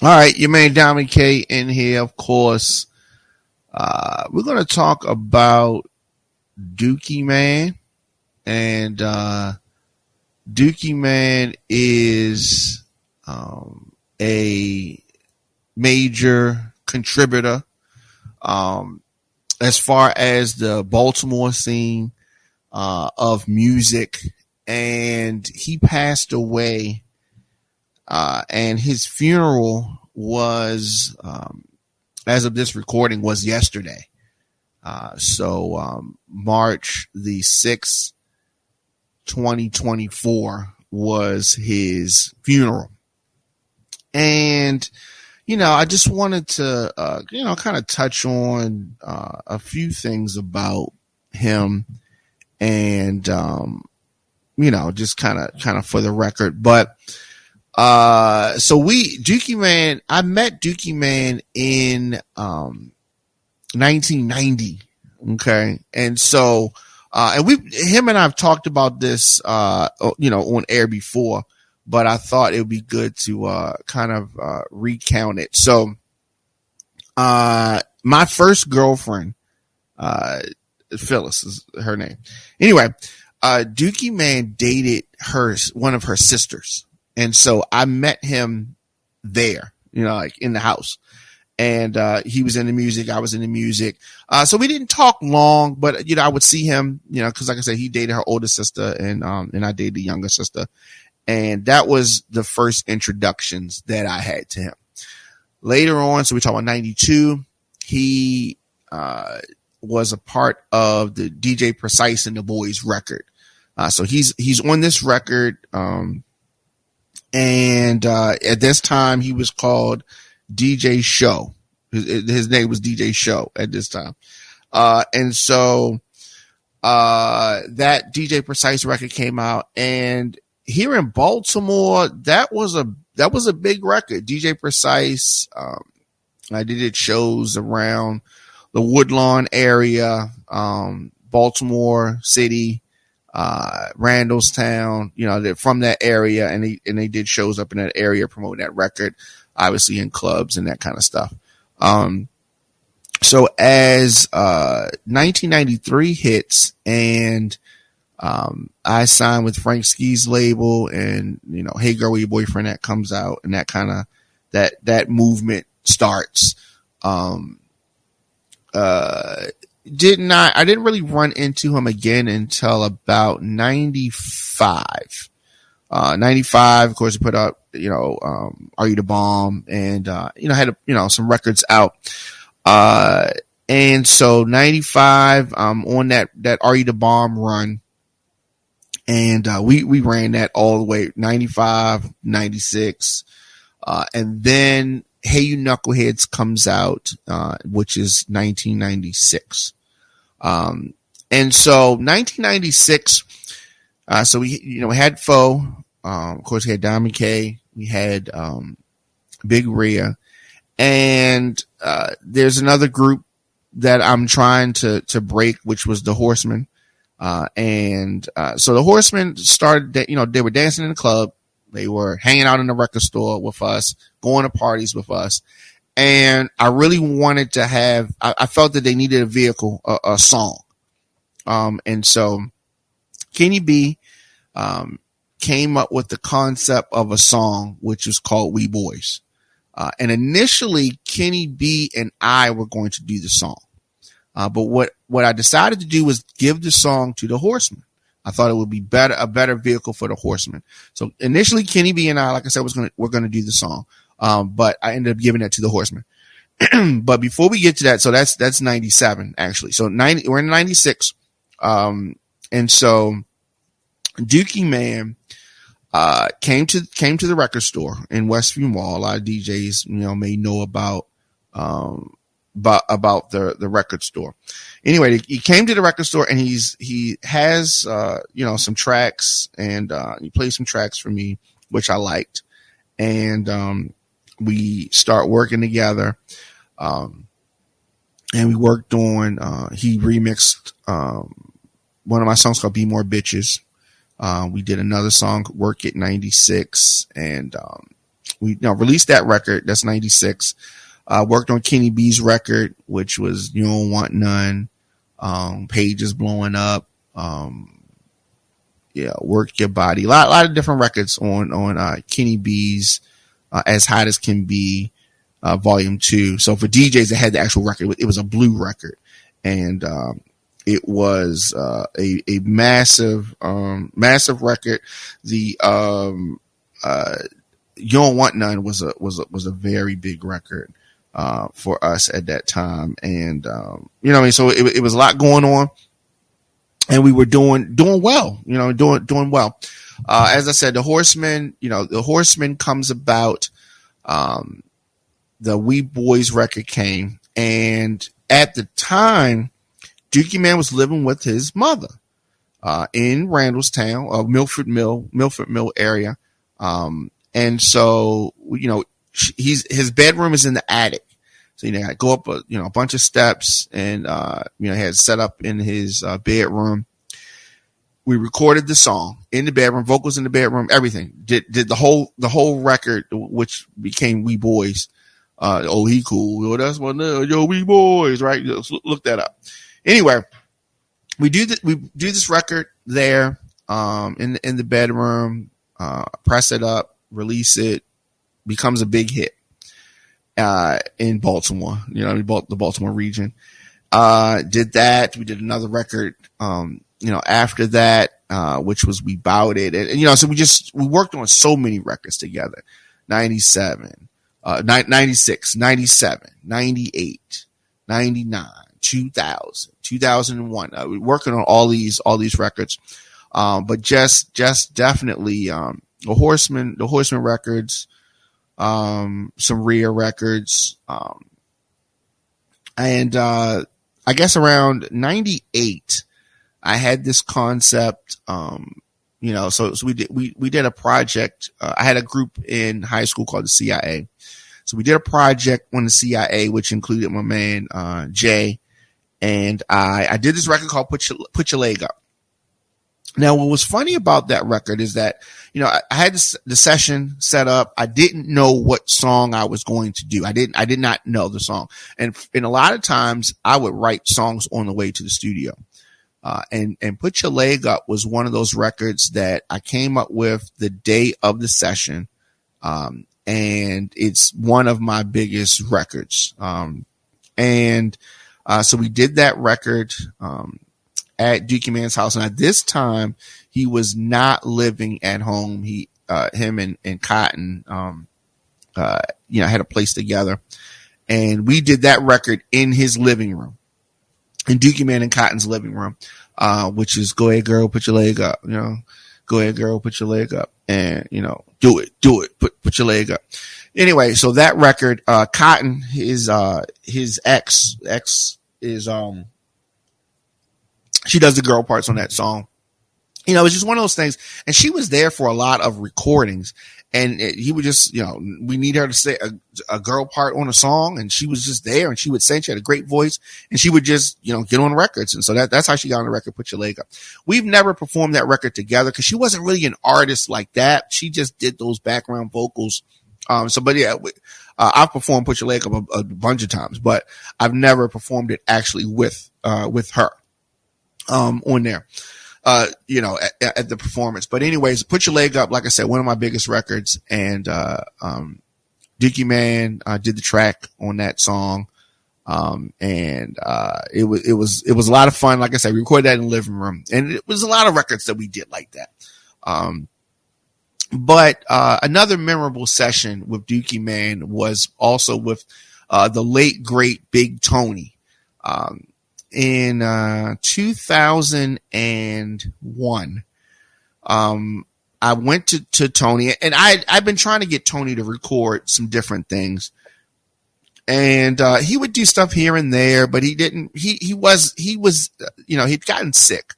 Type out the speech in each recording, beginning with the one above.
All right, your man Diamond K in here, of course. We're going to talk about Dukeyman. And Dukeyman is a major contributor as far as the Baltimore scene of music. And he passed away, and his funeral was, as of this recording, was yesterday. So March the 6th, 2024 was his funeral. And, I just wanted to, kind of touch on a few things about him and, just kind of for the record. But Dukeyman, I met Dukeyman in 1990. Okay. And so, him and I've talked about this, on air before, but I thought it would be good to, recount it. So, my first girlfriend, Phyllis is her name. Anyway, Dukeyman dated one of her sisters. And so I met him there, like in the house. And he was into music. I was into music. So we didn't talk long, but, I would see him, because like I said, he dated her older sister and I dated the younger sister. And that was the first introductions that I had to him. Later on, so we talk about 92, he was a part of the DJ Precise and the Boys record. So he's on this record. And at this time he was called DJ Show. His name was DJ Show at this time. And so that DJ Precise record came out, and here in Baltimore, that was a big record. DJ Precise, I did shows around the Woodlawn area, Baltimore City, Randallstown, they're from that area, and they did shows up in that area promoting that record, obviously in clubs and that kind of stuff. So as 1993 hits, and I signed with Frank Ski's label, and Hey Girl, Where Your Boyfriend, that comes out, and that kind of that movement starts. I didn't really run into him again until about 95. 95, of course, he put out, Are You the Bomb, and, had, some records out. And so 95, on that Are You the Bomb run. And, we ran that all the way 95, 96. And then Hey You Knuckleheads comes out, which is 1996. And so 1996, so we had Foe, of course we had Diamond K, we had, Big Rhea, and, there's another group that I'm trying to break, which was the Horsemen. So the Horsemen started that, they were dancing in the club. They were hanging out in the record store with us, going to parties with us. And I really wanted to have, I felt that they needed a vehicle, a song. And so Kenny B, came up with the concept of a song, which was called We Boys. And initially Kenny B and I were going to do the song. But what I decided to do was give the song to the Horsemen. I thought it would be a better vehicle for the Horsemen. So initially Kenny B and I, like I said, we're going to do the song. But I ended up giving that to the Horsemen. But before we get to that, so that's 97 actually. So we're in 96. And so Dukeyman, came to the record store in Westview Mall. A lot of DJs, may know about the record store. Anyway, he came to the record store, and he has, some tracks, and, he played some tracks for me, which I liked. And, we start working together. And we worked on, he remixed, one of my songs called Be More Bitches. We did another song, Work It 96. And, we released that record. That's 96. Worked on Kenny B's record, which was You Don't Want None. Pages Blowing Up. Work Your Body. A lot of different records on Kenny B's As Hot As Can Be, Volume 2. So for DJs that had the actual record, it was a blue record. And it was a massive record. The You Don't Want None was a very big record for us at that time. And so it was a lot going on. And we were doing well, doing well. As I said, the Horseman comes about. The We Boys record came, and at the time, Dukeyman was living with his mother in Randallstown, Milford Mill area. And so, his bedroom is in the attic. So, I go up, a bunch of steps, and, he had set up in his bedroom. We recorded the song in the bedroom, vocals in the bedroom, everything. Did the whole record, which became We Boys. He cool. Yo, that's one. Yo, We Boys, right? Look that up. Anyway, we do this record there, in the bedroom, press it up, release it, becomes a big hit. In Baltimore, the Baltimore region. Did that. We did another record, after that, which was We Bout It. And, so we worked on so many records together. 97, 96, 97, 98, 99, 2000, 2001. We're working on all these records. But just definitely, the Horseman records, some Rhea records, and I guess around 98, I had this concept, so we did a project. I had a group in high school called the CIA. So we did a project on the CIA, which included my man, Jay, and I did this record called Put Your Leg Up. Now, what was funny about that record is that, I had the session set up. I didn't know what song I was going to do. I did not know the song. And a lot of times I would write songs on the way to the studio. And Put Your Leg Up was one of those records that I came up with the day of the session. And it's one of my biggest records. So we did that record, at Dukeyman's house. And at this time, he was not living at home. Him and Cotton, had a place together, and we did that record in his living room, in Dukeyman and Cotton's living room, which is Go Ahead Girl, Put Your Leg Up, Go Ahead Girl, Put Your Leg Up, and, do it, put your leg up. Anyway, so that record, Cotton, his ex is, she does the girl parts on that song. It's just one of those things. And she was there for a lot of recordings. And he would just, we need her to say a girl part on a song. And she was just there, and she would sing. She had a great voice, and she would just, get on records. And so that's how she got on the record, Put Your Leg Up. We've never performed that record together because she wasn't really an artist like that. She just did those background vocals. But yeah, I've performed Put Your Leg Up a bunch of times, but I've never performed it actually with her. On there, at the performance. But anyways, Put Your Leg Up, like I said, one of my biggest records, and, Dukeyman, did the track on that song. It was a lot of fun. Like I said, we recorded that in the living room, and it was a lot of records that we did like that. But another memorable session with Dukeyman was also with, the late great Big Tony. In 2001, I went to Tony, and I've been trying to get Tony to record some different things, and he would do stuff here and there, but he didn't. He was he'd gotten sick,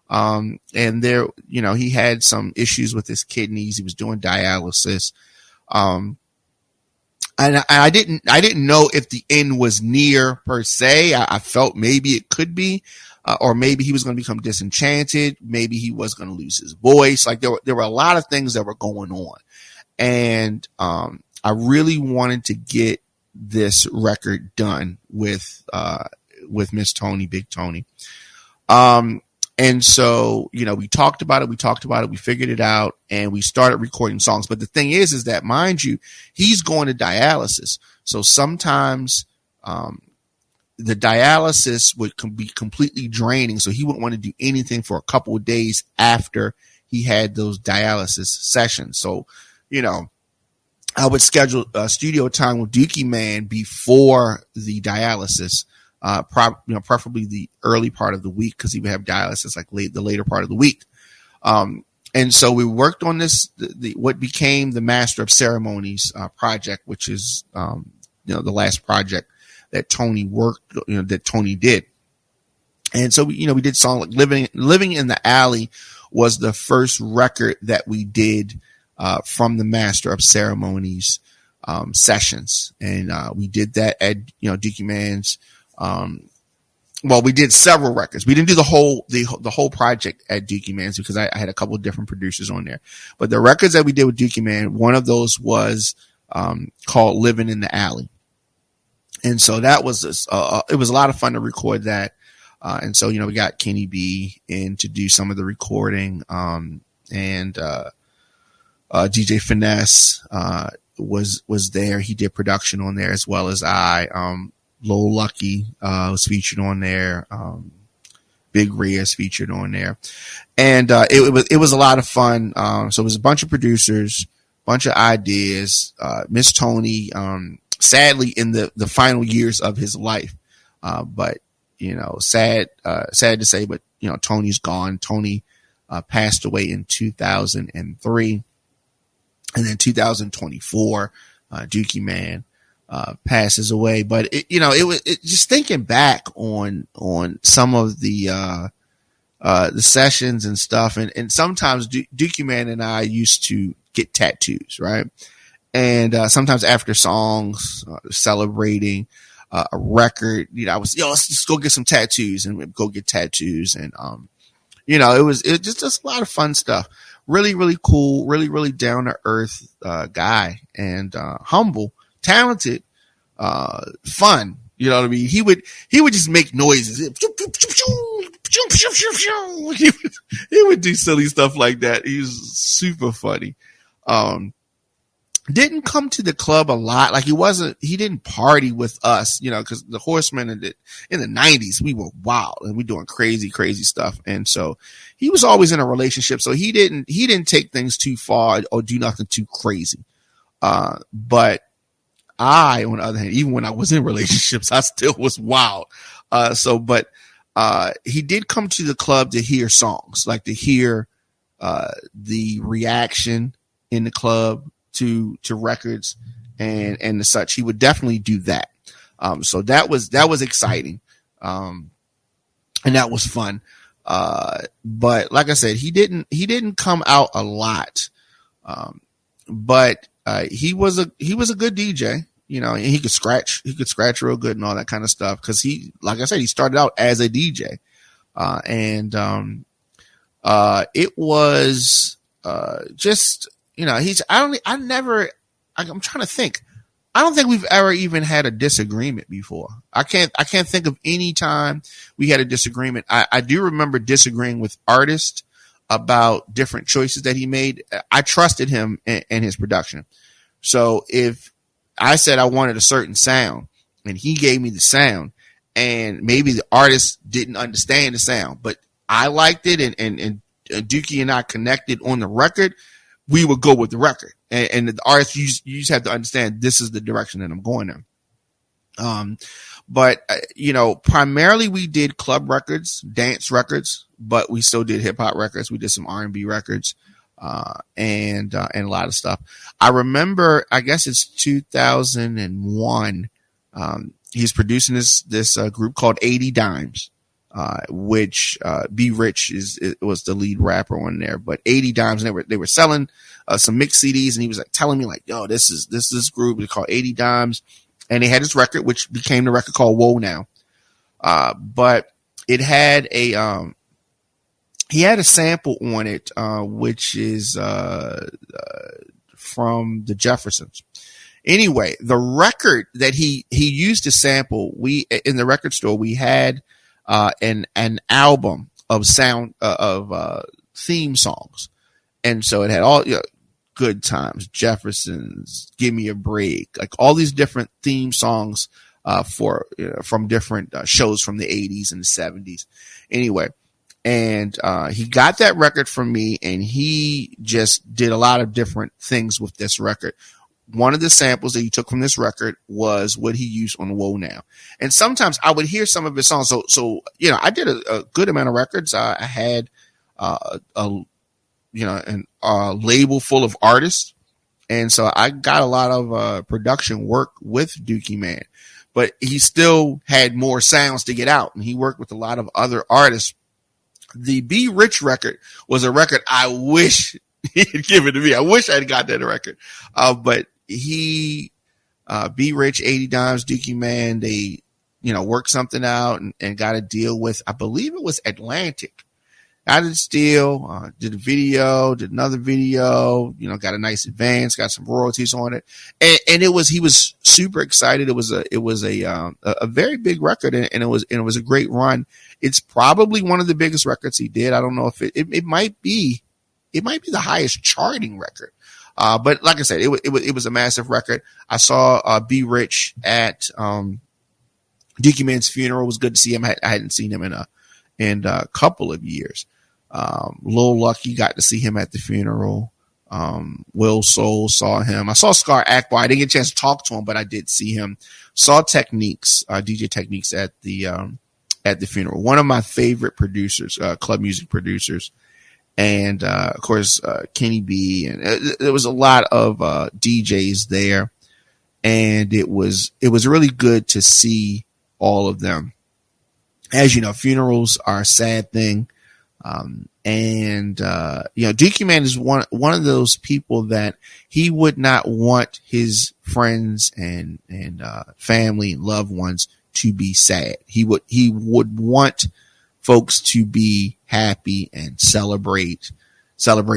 and there he had some issues with his kidneys. He was doing dialysis. And I didn't know if the end was near per se. I felt maybe it could be, or maybe he was going to become disenchanted. Maybe he was going to lose his voice. Like there were a lot of things that were going on. And I really wanted to get this record done with Miss Tony, Big Tony. And so, we talked about it, we figured it out, and we started recording songs. But the thing is that, mind you, he's going to dialysis. So sometimes, the dialysis would be completely draining. So he wouldn't want to do anything for a couple of days after he had those dialysis sessions. So, I would schedule studio time with Dukeyman before the dialysis, preferably the early part of the week, because he would have dialysis like the later part of the week. And so we worked on this, what became the Master of Ceremonies project, which is the last project that Tony worked, that Tony did. And so we did song like Living in the Alley was the first record that we did from the Master of Ceremonies sessions. And we did that at Dukeyman's. We did several records. We didn't do the whole project at Dukeyman's because I had a couple of different producers on there. But the records that we did with Dukeyman, one of those was called Living in the Alley. And so that was it was a lot of fun to record that. And so, we got Kenny B in to do some of the recording. And DJ Finesse was there. He did production on there as well as I. Lil Lucky was featured on there. Big Reyes featured on there. And it was a lot of fun. So it was a bunch of producers, bunch of ideas. Miss Tony, sadly in the final years of his life. But sad to say, but Tony's gone. Tony passed away in 2003. And then 2024, Dukeyman passes away. But it was just thinking back on some of the sessions and stuff, and sometimes Dukeyman and I used to get tattoos, right? And sometimes after songs, celebrating a record, I was let's just go get some tattoos, and we'd go get tattoos, and it was just a lot of fun stuff. Really, really cool, really, really down to earth guy, and humble, talented, fun. You know what I mean? He would just make noises. He would do silly stuff like that. He was super funny. Didn't come to the club a lot. Like he didn't party with us, cause the Horsemen in the 90s, we were wild and we doing crazy, crazy stuff. And so he was always in a relationship. So he didn't take things too far or do nothing too crazy. But I, on the other hand, even when I was in relationships, I still was wild. He did come to the club to hear songs, like to hear, the reaction in the club to records and the such. He would definitely do that. So that was exciting. And that was fun. But like I said, he didn't come out a lot. But he was a good DJ, and he could scratch real good and all that kind of stuff. Cause like I said, he started out as a DJ. It was, just, I'm trying to think. I don't think we've ever even had a disagreement before. I can't think of any time we had a disagreement. I do remember disagreeing with artists about different choices that he made. I trusted him and his production. So if I said I wanted a certain sound and he gave me the sound, and maybe the artist didn't understand the sound, but I liked it and Dukey and I connected on the record, we would go with the record. And the artist, you just have to understand this is the direction that I'm going in. Primarily we did club records, dance records, but we still did hip hop records. We did some R&B records, and a lot of stuff. I remember, I guess it's 2001. He's producing this group called 80 Dimes, which, B Rich was the lead rapper on there, but 80 Dimes, and they were selling, some mixed CDs, and he was like telling me like, yo, this group is called 80 Dimes. And they had this record, which became the record called Whoa Now. But it had he had a sample on it, which is, from the Jeffersons. Anyway, the record that he used to sample, we in the record store we had an album of theme songs, and so it had all Good Times, Jeffersons, Give Me a Break, like all these different theme songs from different shows from the 80s and the 70s. Anyway, and he got that record from me, and he just did a lot of different things with this record. One of the samples that he took from this record was what he used on Whoa Now. And sometimes I would hear some of his songs. So I did a good amount of records. I had a label full of artists. And so I got a lot of production work with Dukeyman, but he still had more sounds to get out, and he worked with a lot of other artists. The Be Rich record was a record I wish he had given to me. I wish I'd got that record. But he, Be Rich, 80 Dimes, Dukeyman, they, worked something out and got a deal with, I believe it was Atlantic. Got a deal, did a video, did another video, got a nice advance, got some royalties on it. And he was super excited. It was a very big record, and it was a great run. It's probably one of the biggest records he did. I don't know if it might be the highest charting record. But like I said, it was a massive record. I saw Be Rich at Dukeyman's funeral. It was good to see him. I hadn't seen him in a couple of years. Lil Lucky, got to see him at the funeral. Will Soul, saw him. I saw Scar Akbar. I didn't get a chance to talk to him, but I did see him. Saw Techniques, DJ Techniques at the funeral. One of my favorite producers, club music producers. And, of course, Kenny B, and there was a lot of, DJs there, and it was really good to see all of them. As you know, funerals are a sad thing. Dukeyman is one of those people that he would not want his friends and family and loved ones to be sad. He would want folks to be happy and celebrate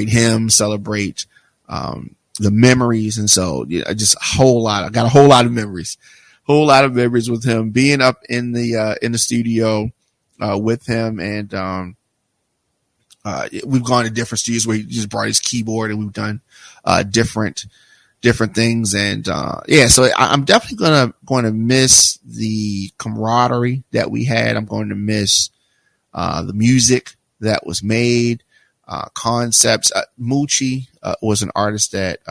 him, celebrate the memories. And so just I got a whole lot of memories with him, being up in the studio with him. And we've gone to different studios where he just brought his keyboard, and we've done different things. And so I'm definitely going to miss the camaraderie that we had. I'm going to miss the music that was made, concepts. Moochie was an artist that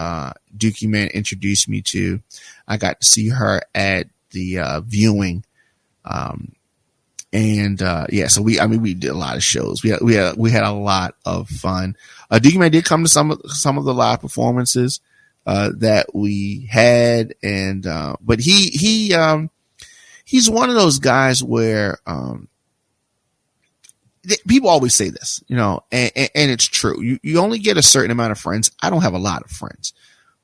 Dukeyman introduced me to. I got to see her at the viewing. So we did a lot of shows. We had a lot of fun. Dukeyman did come to some of the live performances that we had, and but he's one of those guys where people always say this, and it's true. You only get a certain amount of friends. I don't have a lot of friends,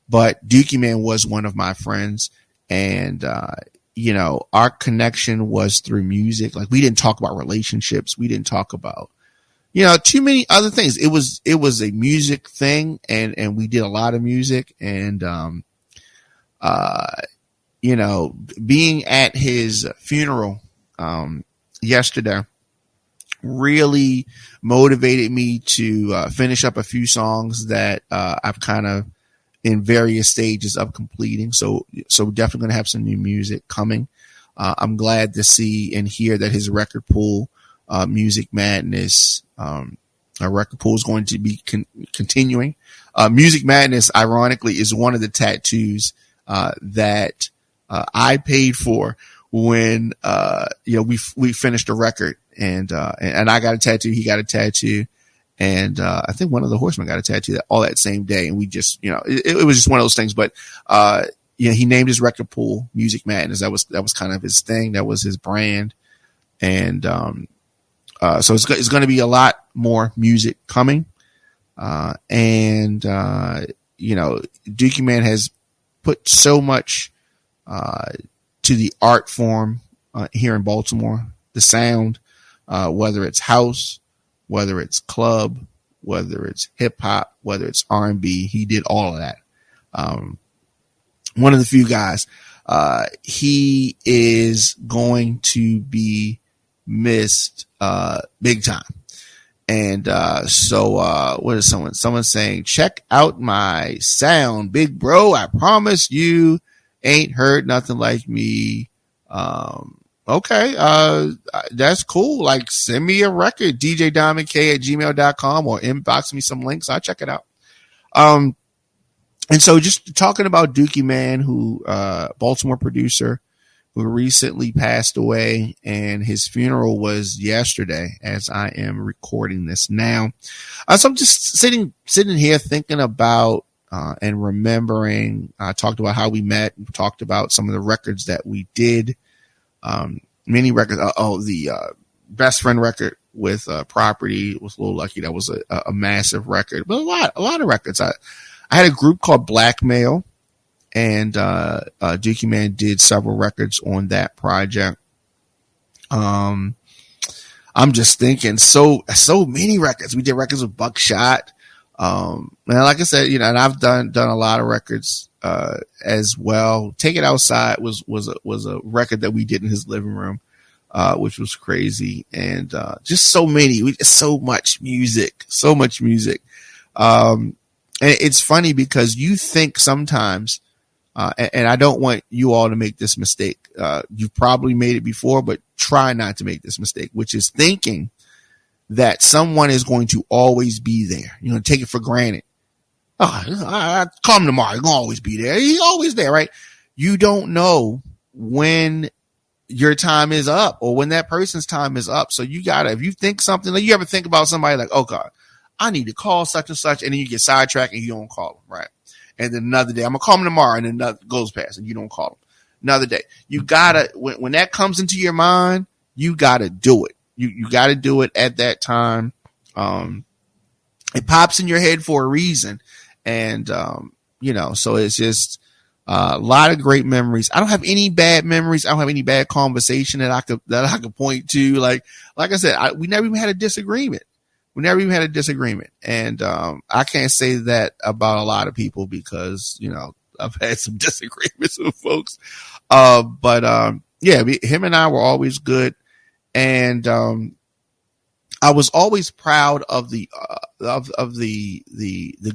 but Dukeyman was one of my friends, and our connection was through music. Like, we didn't talk about relationships. We didn't talk about, too many other things. It was a music thing, and we did a lot of music. And, being at his funeral, yesterday really motivated me to, finish up a few songs that, I've kind of in various stages of completing. So definitely going to have some new music coming. I'm glad to see and hear that his record pool, Music Madness, record pool is going to be continuing. Music Madness, ironically, is one of the tattoos, that, I paid for when, we finished a record, and I got a tattoo. He got a tattoo. And, I think one of the Horsemen got a tattoo all that same day. And we just, it was just one of those things. But, he named his record pool Music Madness. That was kind of his thing. That was his brand. And, so it's going to be a lot more music coming. Dukeyman has put so much, to the art form, here in Baltimore, the sound, whether it's house, whether it's club, whether it's hip hop, whether it's R&B, he did all of that. One of the few guys. He is going to be missed big time. And so what is someone saying? Check out my sound, big bro. I promise you ain't heard nothing like me. Okay, that's cool. Like, send me a record, djdiamondk at gmail.com, or inbox me some links. I'll check it out. And so just talking about Dukeyman, who Baltimore producer, who recently passed away, and his funeral was yesterday as I am recording this now. So I'm just sitting here thinking about and remembering. I talked about how we met, talked about some of the records that we did. Many records. The Best Friend record with Property was a little lucky. That was a massive record, but a lot of records. I had a group called Blackmail, and Dukeyman did several records on that project. I'm just thinking, so many records. We did records with Buckshot. And like I said, and I've done a lot of records as well. Take It Outside was a record that we did in his living room, which was crazy, and just so many. So much music. And it's funny because you think sometimes, and I don't want you all to make this mistake. You've probably made it before, but try not to make this mistake, which is thinking that someone is going to always be there. Take it for granted. I call him tomorrow. He's going to always be there. He's always there, right? You don't know when your time is up or when that person's time is up. So you gotta, if you think something, like you ever think about somebody like, oh God, I need to call such and such, and then you get sidetracked and you don't call them, right? And then another day, I'm gonna call them tomorrow, and then another goes past and you don't call them. Another day, you gotta, when that comes into your mind, you gotta do it. You gotta do it at that time. It pops in your head for a reason. And, so it's just a lot of great memories. I don't have any bad memories. I don't have any bad conversation that I could point to. Like I said, we never even had a disagreement. And, I can't say that about a lot of people because, I've had some disagreements with folks. Him and I were always good. And, I was always proud of the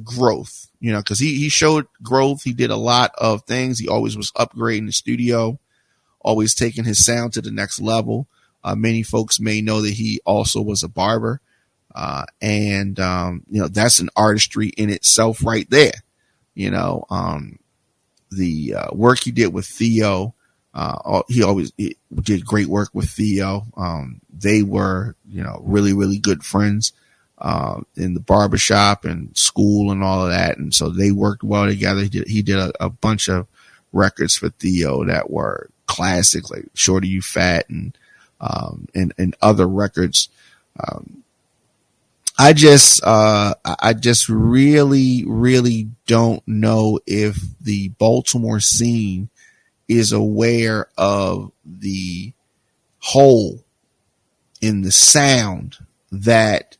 growth, cause he showed growth. He did a lot of things. He always was upgrading the studio, always taking his sound to the next level. Many folks may know that he also was a barber. And that's an artistry in itself right there. The work he did with Theo, he always did great work with Theo. They were, really, really good friends, in the barbershop and school and all of that. And so they worked well together. He did a bunch of records for Theo that were classic, like Shorty You Fat and other records. I just really, really don't know if the Baltimore scene is aware of the hole in the sound that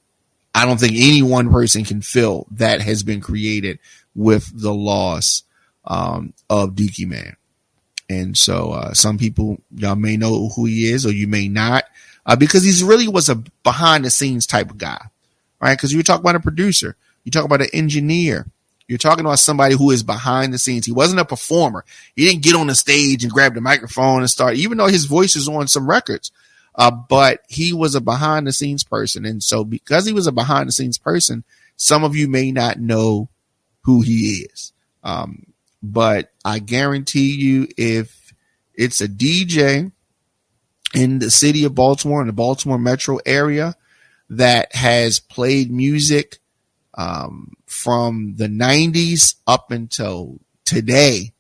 I don't think any one person can fill that has been created with the loss of Dukeyman. And so some people, y'all may know who he is or you may not, because he really was a behind the scenes type of guy, right? Because you talk about a producer, you talk about an engineer, you're talking about somebody who is behind the scenes. He wasn't a performer. He didn't get on the stage and grab the microphone and start, even though his voice is on some records. But he was a behind the scenes person. And so because he was a behind the scenes person, some of you may not know who he is. But I guarantee you, if it's a DJ in the city of Baltimore, in the Baltimore metro area, that has played music from the 90s up until today,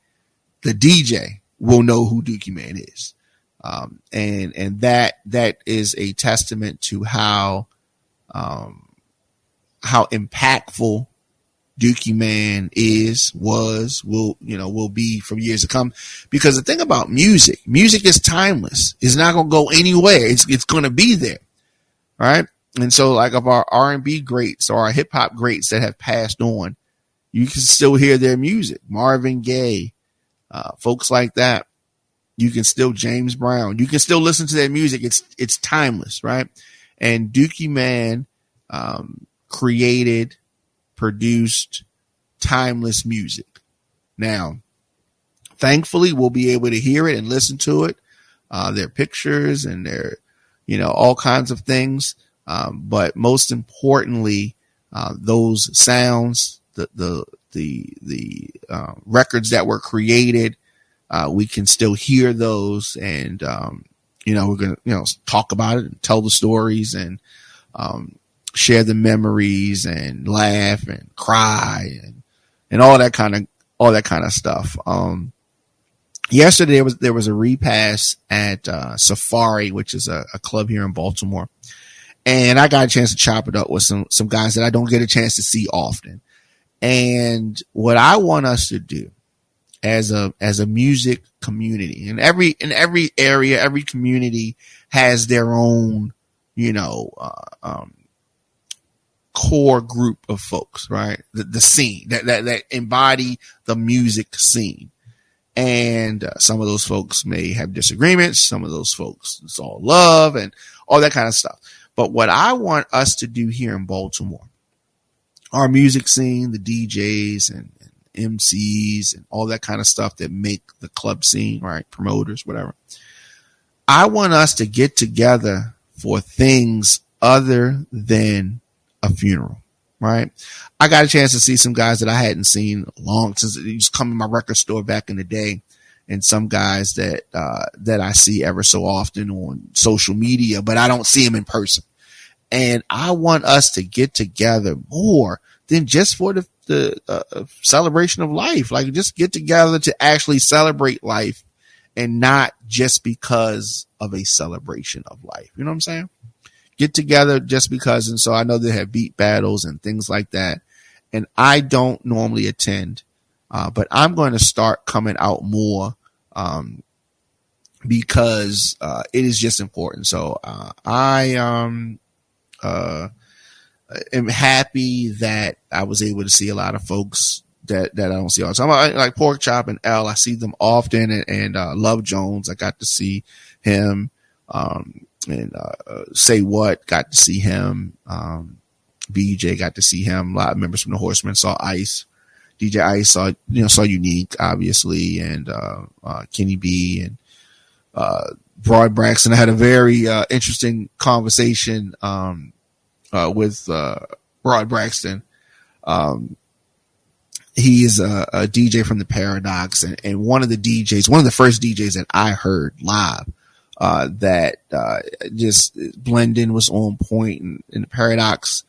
the DJ will know who Dukeyman is. And that is a testament to how impactful Dukeyman will be for years to come. Because the thing about music is timeless. It's not going to go anywhere. It's going to be there. Right. And so like of our R&B greats or our hip hop greats that have passed on, You can still hear their music. Marvin Gaye, folks like that. You can still, James Brown, you can still listen to their music. It's timeless, right? And Dukeyman created, produced timeless music. Now, thankfully, we'll be able to hear it and listen to it. Their pictures and their, all kinds of things. But most importantly, those sounds, the records that were created, we can still hear those, and we're gonna talk about it and tell the stories and share the memories and laugh and cry and all that kind of stuff. Yesterday there was a repass at Safari, which is a club here in Baltimore, and I got a chance to chop it up with some guys that I don't get a chance to see often. And what I want us to do as a music community, and every area, every community has their own, core group of folks, right? The scene that embody the music scene. And some of those folks may have disagreements. Some of those folks, it's all love and all that kind of stuff. But what I want us to do here in Baltimore, our music scene, the DJs and MCs and all that kind of stuff that make the club scene, right? Promoters, whatever. I want us to get together for things other than a funeral, right? I got a chance to see some guys that I hadn't seen since they used to come to my record store back in the day, and some guys that I see ever so often on social media, but I don't see them in person. And I want us to get together more than just for the celebration of life. Like, just get together to actually celebrate life, and not just because of a celebration of life. You know what I'm saying? Get together just because. And so I know they have beat battles and things like that, and I don't normally attend, but I'm going to start coming out more because it is just important. So I am happy that I was able to see a lot of folks that I don't see all the time. Like Pork Chop and L, I see them often, and Love Jones, I got to see him. And Say What, got to see him. BJ, got to see him. A lot of members from the Horsemen saw Ice. DJ Ice saw Unique, obviously, and Kenny B and Broad Braxton. I had a very interesting conversation with Broad Braxton. He is a DJ from the Paradox, and one of the first DJs that I heard live that just blending was on point. And in the Paradox,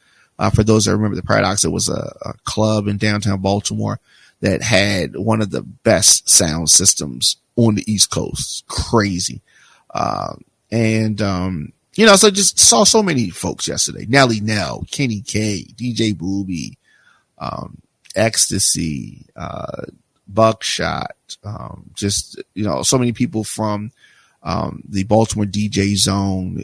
for those that remember the Paradox, it was a club in downtown Baltimore that had one of the best sound systems on the East Coast. Crazy. So just saw so many folks yesterday. Nelly Nell, Kenny K, DJ Booby, Ecstasy, Buckshot, so many people from the Baltimore DJ Zone.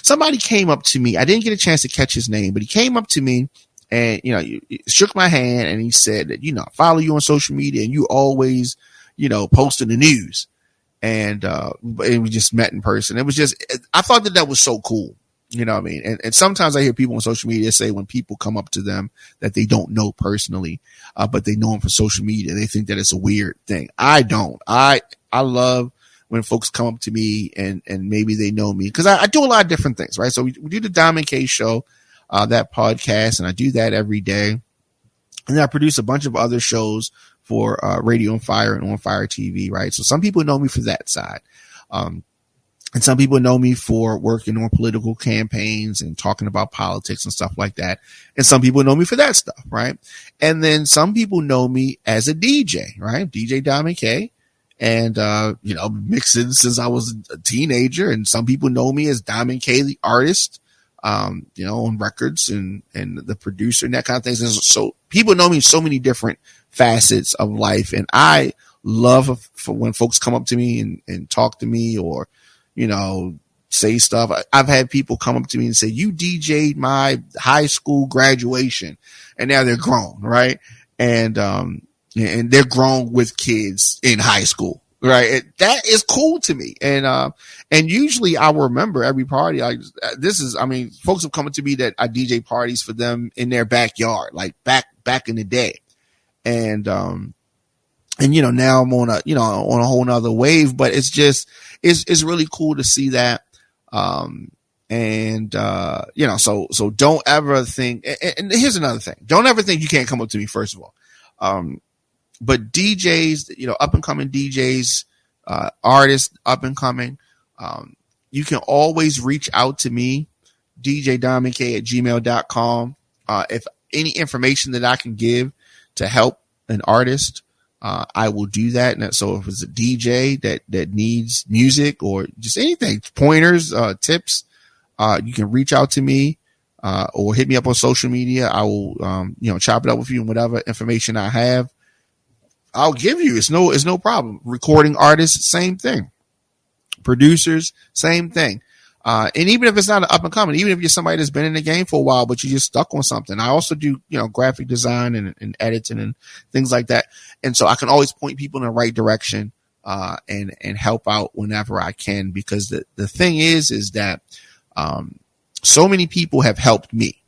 Somebody came up to me. I didn't get a chance to catch his name, but he came up to me and, he shook my hand, and he said that, I follow you on social media, and you always, posting the news. And we just met in person. It was just, I thought that was so cool. You know what I mean? And sometimes I hear people on social media say when people come up to them that they don't know personally, but they know them from social media, they think that it's a weird thing. I don't. I love when folks come up to me and maybe they know me, because I do a lot of different things, right? So we do the Diamond K show, that podcast, and I do that every day. And then I produce a bunch of other shows for Radio on Fire and On Fire TV, right? So some people know me for that side. And some people know me for working on political campaigns and talking about politics and stuff like that. And some people know me for that stuff, right? And then some people know me as a DJ, right? DJ Diamond K. And, mixing since I was a teenager. And some people know me as Diamond K, the artist, on records and the producer and that kind of things. And so people know me in so many different facets of life. And I love for when folks come up to me and talk to me, or, say stuff. I've had people come up to me and say, you DJ'd my high school graduation, and now they're grown, right? And they're grown with kids in high school, right? That is cool to me. And usually I will remember every party. Folks have come to me that I DJ parties for them in their backyard, like back in the day. And now I'm on a whole nother wave, but it's really cool to see that. So don't ever think, and here's another thing. Don't ever think you can't come up to me, first of all. But DJs, up and coming DJs, artists up and coming, you can always reach out to me, djdiamondk@gmail.com. If any information that I can give to help an artist, I will do that. And so if it's a DJ that needs music or just anything, pointers, tips, you can reach out to me, or hit me up on social media. I will, chop it up with you and whatever information I have, I'll give you. It's no problem. Recording artists, same thing. Producers, same thing. And even if it's not an up and coming, even if you're somebody that's been in the game for a while, but you just stuck on something. I also do, graphic design and editing and things like that. And so I can always point people in the right direction, and help out whenever I can, because the thing is that, so many people have helped me.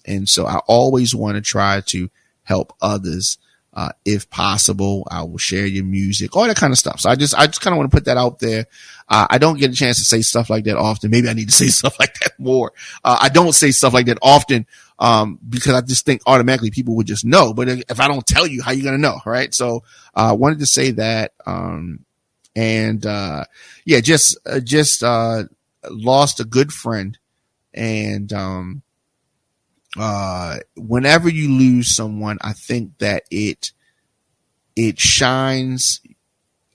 And so I always want to try to help others. If possible, I will share your music, all that kind of stuff. So I just kind of want to put that out there. I don't get a chance to say stuff like that often. Maybe I need to say stuff like that more. I don't say stuff like that often, because I just think automatically people would just know. But if I don't tell you, how you going to know? Right. So, I wanted to say that, just lost a good friend. And, whenever you lose someone, I think that it shines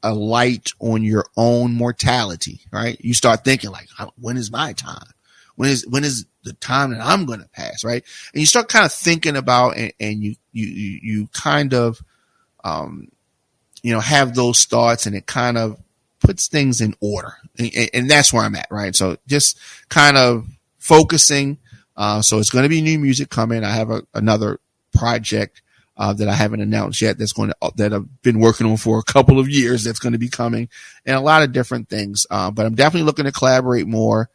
a light on your own mortality, right? You start thinking like, when is my time? When is the time that I'm going to pass? Right. And you start kind of thinking about, and you kind of, have those thoughts, and it kind of puts things in order. And that's where I'm at. Right. So just kind of focusing. So it's going to be new music coming. I have another project, that I haven't announced yet that I've been working on for a couple of years. That's going to be coming, and a lot of different things. But I'm definitely looking to collaborate more,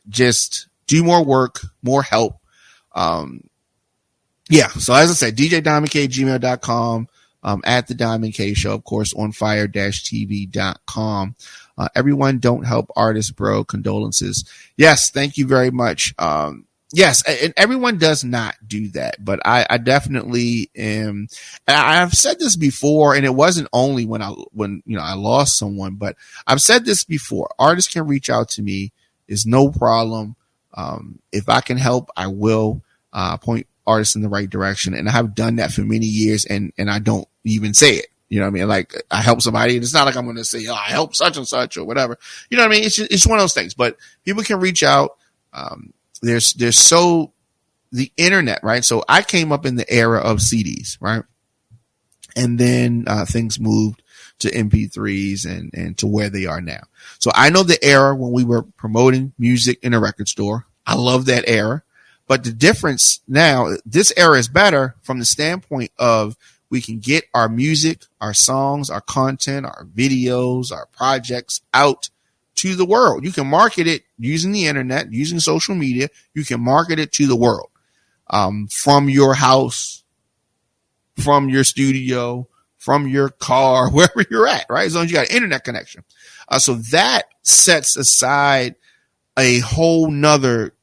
just do more work, more help. So as I said, djdiamondk@gmail.com, at the Diamond K Show, of course, on fire-tv.com. Everyone don't help artists, bro. Condolences. Yes. Thank you very much. Yes. And everyone does not do that, but I definitely am. And I've said this before, and it wasn't only when I lost someone, but I've said this before. Artists can reach out to me. Is no problem. If I can help, I will, point artists in the right direction. And I have done that for many years, and I don't even say it. You know what I mean? Like, I help somebody, and it's not like I'm going to say, I help such and such or whatever. You know what I mean? It's one of those things, but people can reach out. There's the internet, right? So I came up in the era of CDs, right? And then, things moved to MP3s and to where they are now. So I know the era when we were promoting music in a record store. I love that era, but the difference now, this era is better from the standpoint of, we can get our music, our songs, our content, our videos, our projects out to the world. You can market it using the internet, using social media. You can market it to the world, from your house, from your studio, from your car, wherever you're at, right? As long as you got an internet connection. So that sets aside a whole nother,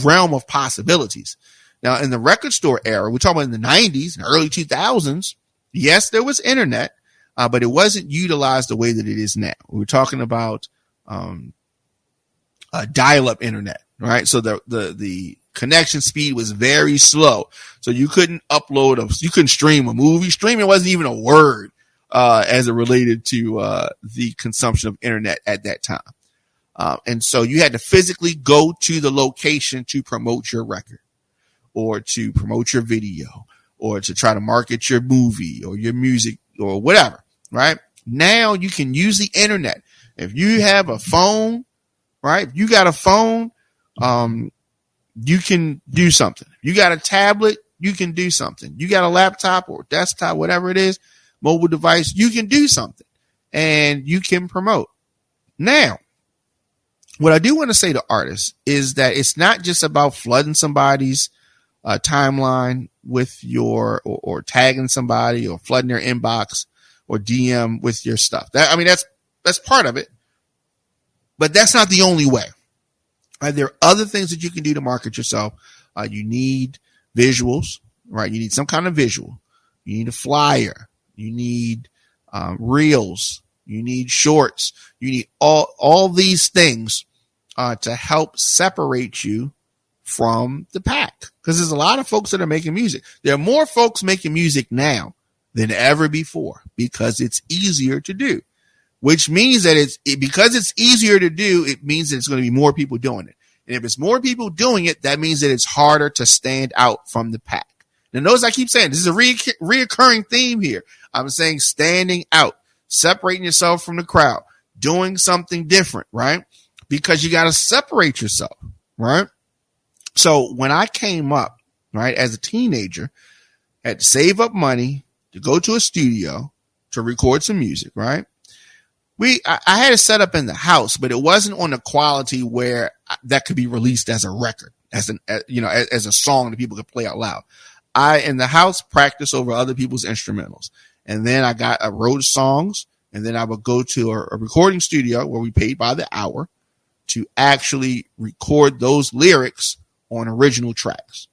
realm of possibilities. Now, in the record store era, we're talking about in the 90s and early 2000s, yes, there was internet, but it wasn't utilized the way that it is now. We were talking about dial-up internet, right? So the connection speed was very slow. So you couldn't you couldn't stream a movie. Streaming wasn't even a word as it related to the consumption of internet at that time. And so you had to physically go to the location to promote your record, or to promote your video, or to try to market your movie or your music or whatever, right? Now you can use the internet. If you have a phone, right? If you got a phone, you can do something. If you got a tablet, you can do something. You got a laptop or desktop, whatever it is, mobile device, you can do something and you can promote. Now, what I do want to say to artists is that it's not just about flooding somebody's timeline with your or tagging somebody or flooding their inbox or DM with your stuff. That's part of it, but that's not the only way. Right? There are other things that you can do to market yourself. You need visuals, right? You need some kind of visual. You need a flyer. You need reels. You need shorts. You need all these things to help separate you from the pack. Because there's a lot of folks that are making music. There are more folks making music now than ever before because it's easier to do. Which means that because it's easier to do, it means that it's going to be more people doing it. And if it's more people doing it, that means that it's harder to stand out from the pack. Now, notice I keep saying this is a reoccurring theme here. I'm saying standing out, separating yourself from the crowd, doing something different, right? Because you got to separate yourself, right? So when I came up, right, as a teenager, I had to save up money to go to a studio to record some music, right? I had it set up in the house, but it wasn't on the quality where that could be released as a record, as a song that people could play out loud. I, in the house, practiced over other people's instrumentals. And then I wrote songs, and then I would go to a recording studio where we paid by the hour to actually record those lyrics on original tracks.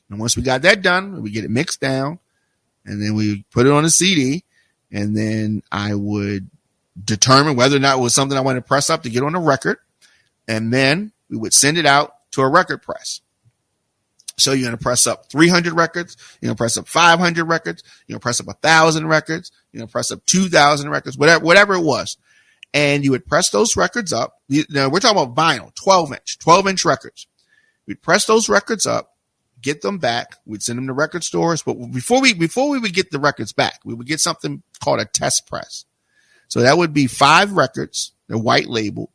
And once we got that done, we get it mixed down, and then we put it on a CD, and then I would determine whether or not it was something I wanted to press up to get on a record. And then we would send it out to a record press. So you're going to press up 300 records. You're going to press up 500 records. You're going to press up 1,000 records. You're going to press up 2,000 records, whatever it was. And you would press those records up. Now we're talking about vinyl, 12 inch records. We'd press those records up, get them back. We'd send them to record stores. But before we would get the records back, we would get something called a test press. So that would be 5 records, they're white labeled,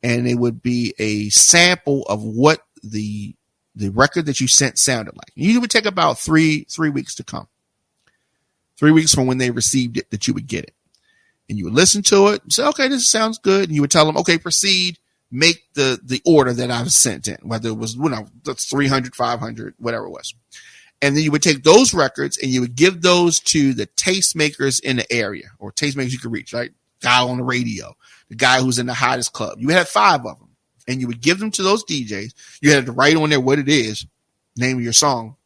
and it would be a sample of what the record that you sent sounded like. It would take about three weeks to come. 3 weeks from when they received it that you would get it. And you would listen to it and say, okay, this sounds good. And you would tell them, okay, proceed, make the order that I've sent in, whether it was, that's 300, 500, whatever it was. And then you would take those records and you would give those to the tastemakers in the area, or tastemakers you could reach, right? Guy on the radio, the guy who's in the hottest club. You would have 5 of them, and you would give them to those DJs. You had to write on there what it is, name of your song,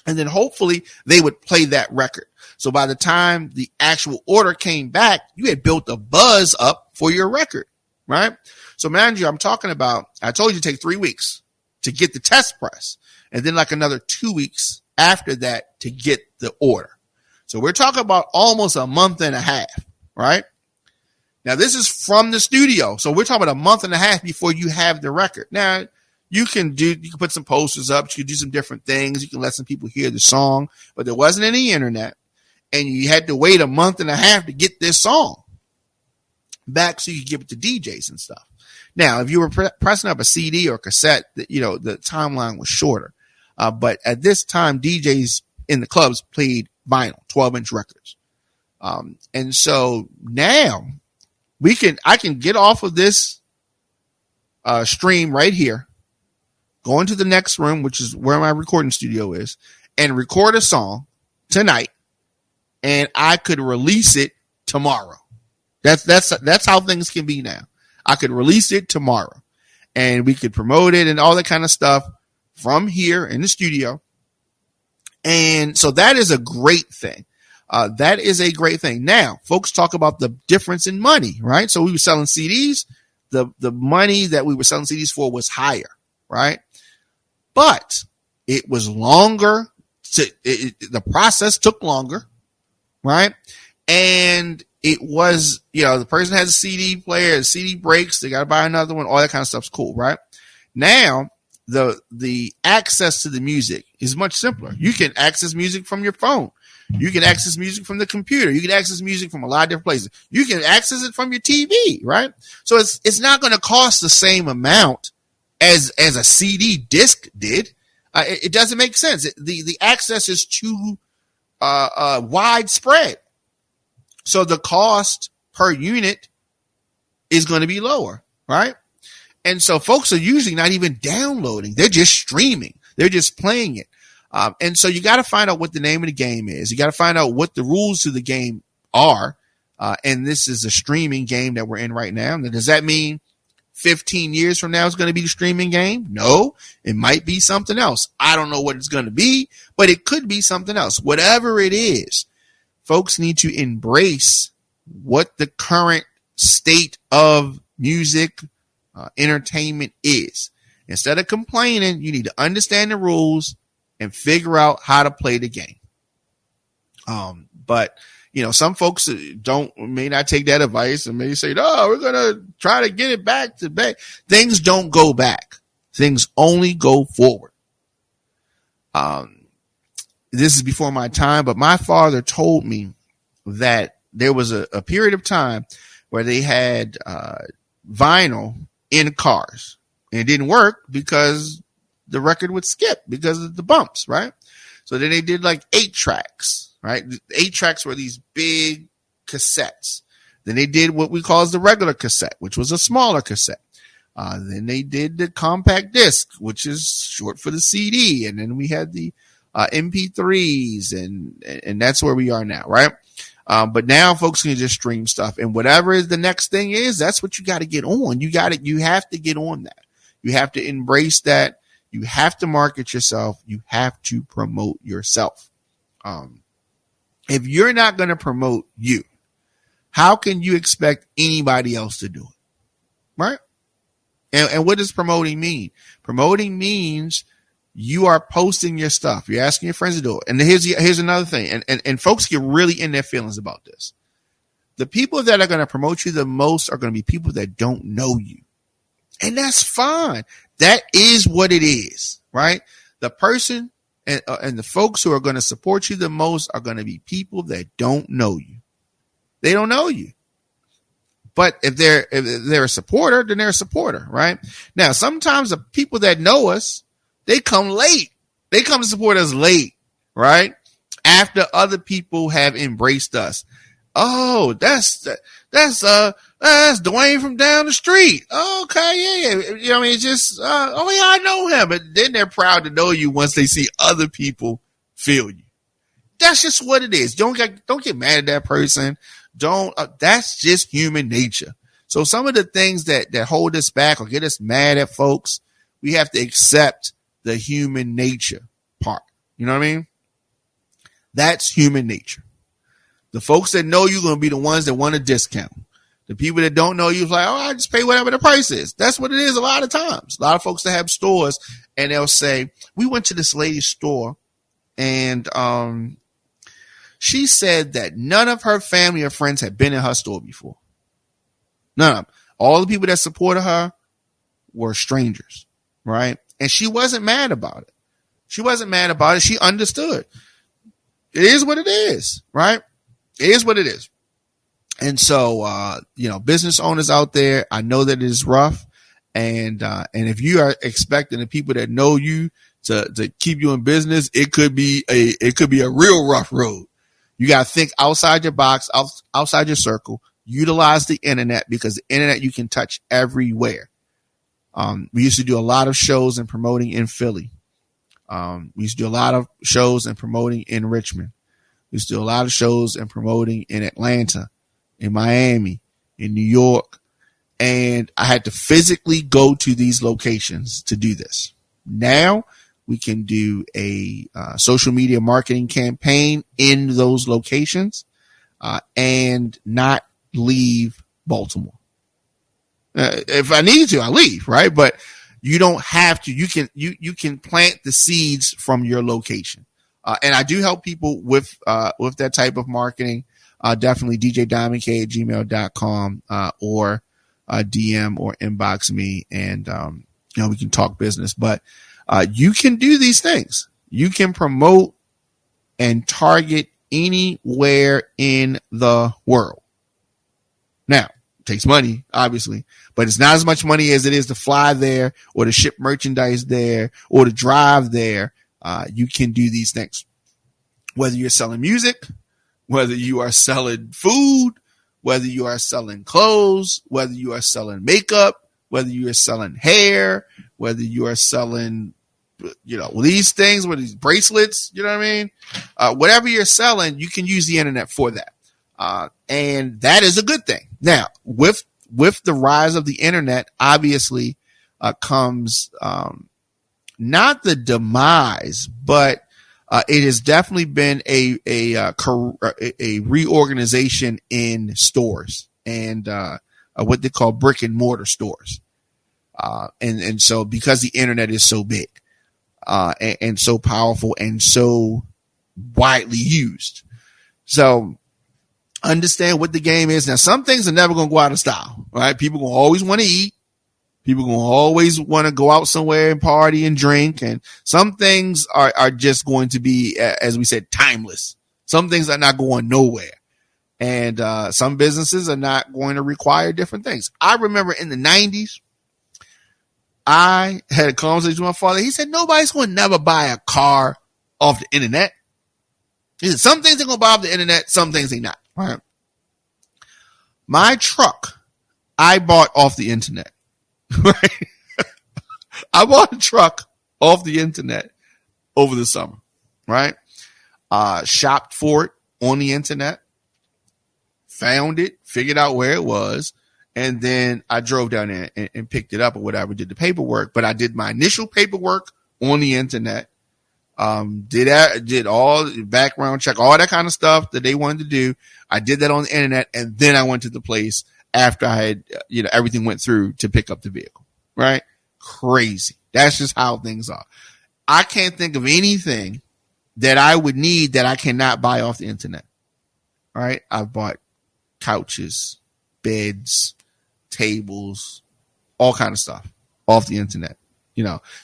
and then hopefully they would play that record. So by the time the actual order came back, you had built a buzz up for your record, right? So mind you, I told you to take 3 weeks to get the test press, and then like another 2 weeks after that to get the order. So we're talking about almost a month and a half, right? Now this is from the studio. So we're talking about a month and a half before you have the record. Now you can put some posters up. You can do some different things. You can let some people hear the song, but there wasn't any internet, and you had to wait a month and a half to get this song back so you could give it to DJs and stuff. Now, if you were pressing up a CD or cassette, the timeline was shorter. But at this time, DJs in the clubs played vinyl, 12-inch records. And so now I can get off of this stream right here, go into the next room, which is where my recording studio is, and record a song tonight, and I could release it tomorrow. That's how things can be now. I could release it tomorrow, and we could promote it and all that kind of stuff from here in the studio. And so that is a great thing. That is a great thing. Now, folks talk about the difference in money, right? So we were selling CDs. The money that we were selling CDs for was higher, right? But it was longer. The process took longer, right? And it was, the person has a CD player, the CD breaks, they got to buy another one, all that kind of stuff's cool, right? Now, the access to the music is much simpler. You can access music from your phone. You can access music from the computer. You can access music from a lot of different places. You can access it from your TV, right? So it's not going to cost the same amount as a CD disc did. It doesn't make sense. The access is too widespread. So the cost per unit is going to be lower, right? And so folks are usually not even downloading. They're just streaming. They're just playing it. And so you got to find out what the name of the game is. You got to find out what the rules to the game are. And this is a streaming game that we're in right now. Now, does that mean 15 years from now it's going to be the streaming game? No, it might be something else. I don't know what it's going to be, but it could be something else. Whatever it is, folks need to embrace what the current state of music entertainment is. Instead of complaining, you need to understand the rules and figure out how to play the game. But some folks may not take that advice and may say, "No, we're gonna try to get it back to back." Things don't go back; things only go forward. This is before my time, but my father told me that there was a period of time where they had vinyl in cars, and it didn't work because the record would skip because of the bumps, right? So then they did like 8 tracks, right? 8 tracks were these big cassettes. Then they did what we call the regular cassette, which was a smaller cassette. Then they did the compact disc, which is short for the CD. And then we had the MP3s, and that's where we are now, right? But now folks can just stream stuff, and whatever is the next thing is, that's what you got to get on. You have to get on that. You have to embrace that. You have to market yourself. You have to promote yourself. If you're not going to promote you, how can you expect anybody else to do it? Right? And what does promoting mean? Promoting means you are posting your stuff. You're asking your friends to do it. And here's another thing. And folks get really in their feelings about this. The people that are going to promote you the most are going to be people that don't know you. And that's fine. That is what it is, right? The person and the folks who are going to support you the most are going to be people that don't know you. They don't know you. But if they're a supporter, then they're a supporter, right? Now, sometimes the people that know us, they come late. They come to support us late, right? After other people have embraced us. Oh, that's Dwayne from down the street. Okay, yeah. It's just, I know him. But then they're proud to know you once they see other people feel you. That's just what it is. Don't get mad at that person. That's just human nature. So some of the things that hold us back or get us mad at folks, we have to accept the human nature part. You know what I mean? That's human nature. The folks that know you're going to be the ones that want a discount. The people that don't know you is like, I just pay whatever the price is. That's what it is a lot of times. A lot of folks that have stores, and they'll say, we went to this lady's store, and she said that none of her family or friends had been in her store before. None of them. All the people that supported her were strangers, right? And she wasn't mad about it. She understood. It is what it is, right? It is what it is. And so, business owners out there, I know that it is rough. And if you are expecting the people that know you to keep you in business, it could be a real rough road. You got to think outside your box, outside your circle, utilize the internet, because the internet you can touch everywhere. We used to do a lot of shows and promoting in Philly. We used to do a lot of shows and promoting in Richmond. We used to do a lot of shows and promoting in Atlanta, in Miami, in New York. And I had to physically go to these locations to do this. Now we can do a social media marketing campaign in those locations and not leave Baltimore. If I need to, I leave, right? But you don't have to. You can plant the seeds from your location. And I do help people with that type of marketing. Definitely djdiamondk at gmail.com or DM or inbox me, and we can talk business. But you can do these things. You can promote and target anywhere in the world. Now, it takes money, obviously, but it's not as much money as it is to fly there or to ship merchandise there or to drive there. You can do these things. Whether you're selling music, whether you are selling food, whether you are selling clothes, whether you are selling makeup, whether you are selling hair, whether you are selling, these things with these bracelets, you know what I mean? Whatever you're selling, you can use the internet for that. And that is a good thing. Now, with the rise of the internet, obviously, comes, not the demise, but, it has definitely been a reorganization in stores and, what they call brick and mortar stores. And so because the internet is so big, and so powerful and so widely used. So understand what the game is. Now, some things are never going to go out of style, right? People going to always want to eat. People going to always want to go out somewhere and party and drink. And some things are just going to be, as we said, timeless. Some things are not going nowhere. And some businesses are not going to require different things. I remember in the 90s, I had a conversation with my father. He said, nobody's going to never buy a car off the internet. He said, some things they're going to buy off the internet, some things they not. Right? My truck, I bought off the internet. Right? I bought a truck off the internet over the summer, right? Shopped for it on the internet, found it, figured out where it was, and then I drove down there and picked it up or whatever, did the paperwork. But I did my initial paperwork on the internet, did all the background check, all that kind of stuff that they wanted to do. I did that on the internet, and then I went to the place after I had, everything went through to pick up the vehicle, right? Crazy. That's just how things are. I can't think of anything that I would need that I cannot buy off the internet, right? I've bought couches, beds, tables, all kind of stuff off the internet.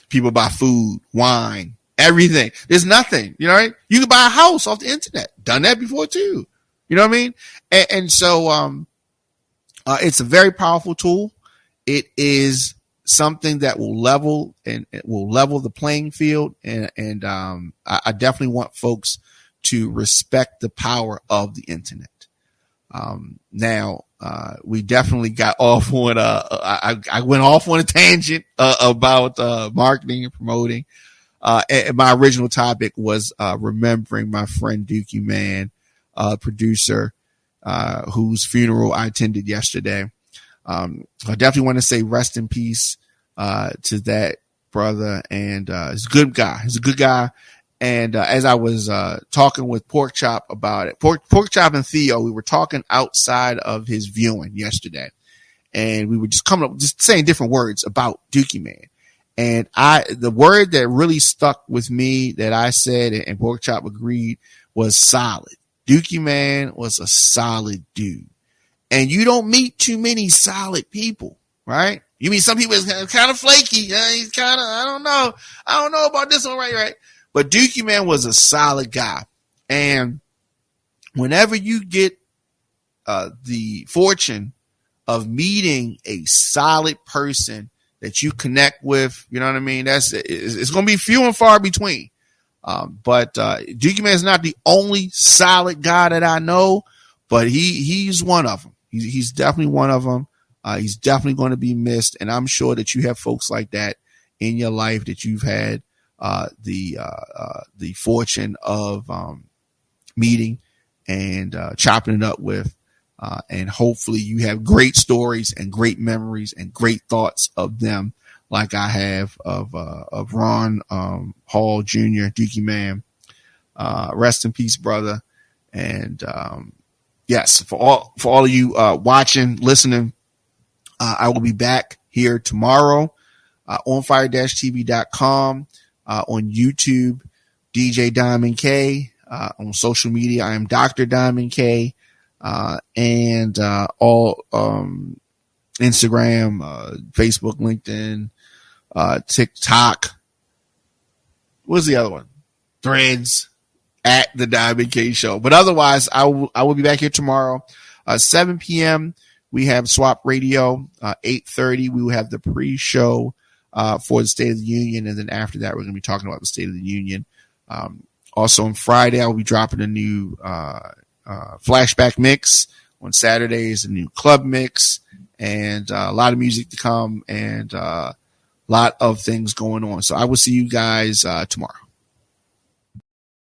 People buy food, wine, everything. There's nothing, right? You can buy a house off the internet. Done that before too. You know what I mean? And so, it's a very powerful tool. It is something that will level the playing field. And I definitely want folks to respect the power of the internet. Now, we definitely got off on, I went off on a tangent, about, marketing and promoting. And my original topic was, remembering my friend Dukeyman, producer, whose funeral I attended yesterday. I definitely want to say rest in peace, to that brother. And, he's a good guy. He's a good guy. And, as I was, talking with Pork Chop about it, Pork Chop and Theo, we were talking outside of his viewing yesterday, and we were just just saying different words about Dukeyman. And the word that really stuck with me that I said, and Pork Chop agreed, was solid. Dukeyman was a solid dude. And you don't meet too many solid people, right? You meet some people that's kind of flaky. He's kind of, I don't know about this one, right? But Dukeyman was a solid guy. And whenever you get the fortune of meeting a solid person that you connect with, you know what I mean? It's going to be few and far between. But Dukeyman is not the only solid guy that I know, but he's one of them. He's definitely one of them. He's definitely going to be missed, and I'm sure that you have folks like that in your life that you've had the fortune of meeting and chopping it up with, and hopefully you have great stories and great memories and great thoughts of them, like I have of Ron Hall Jr., Dukeyman. Rest in peace, brother. And yes, for all of you watching, listening, I will be back here tomorrow on fire-tv.com, on YouTube, djdiamondk, on social media. I am Dr. Diamond K, and all Instagram, Facebook, LinkedIn, TikTok. What's the other one? Threads, at the Diamond K Show. But otherwise, I will be back here tomorrow, 7 p.m. We have Swap Radio. 8:30, we will have the pre-show for the State of the Union. And then after that, we're going to be talking about the State of the Union. Also on Friday, I'll be dropping a new flashback mix. On Saturdays, a new club mix. And a lot of music to come and a lot of things going on. So I will see you guys tomorrow.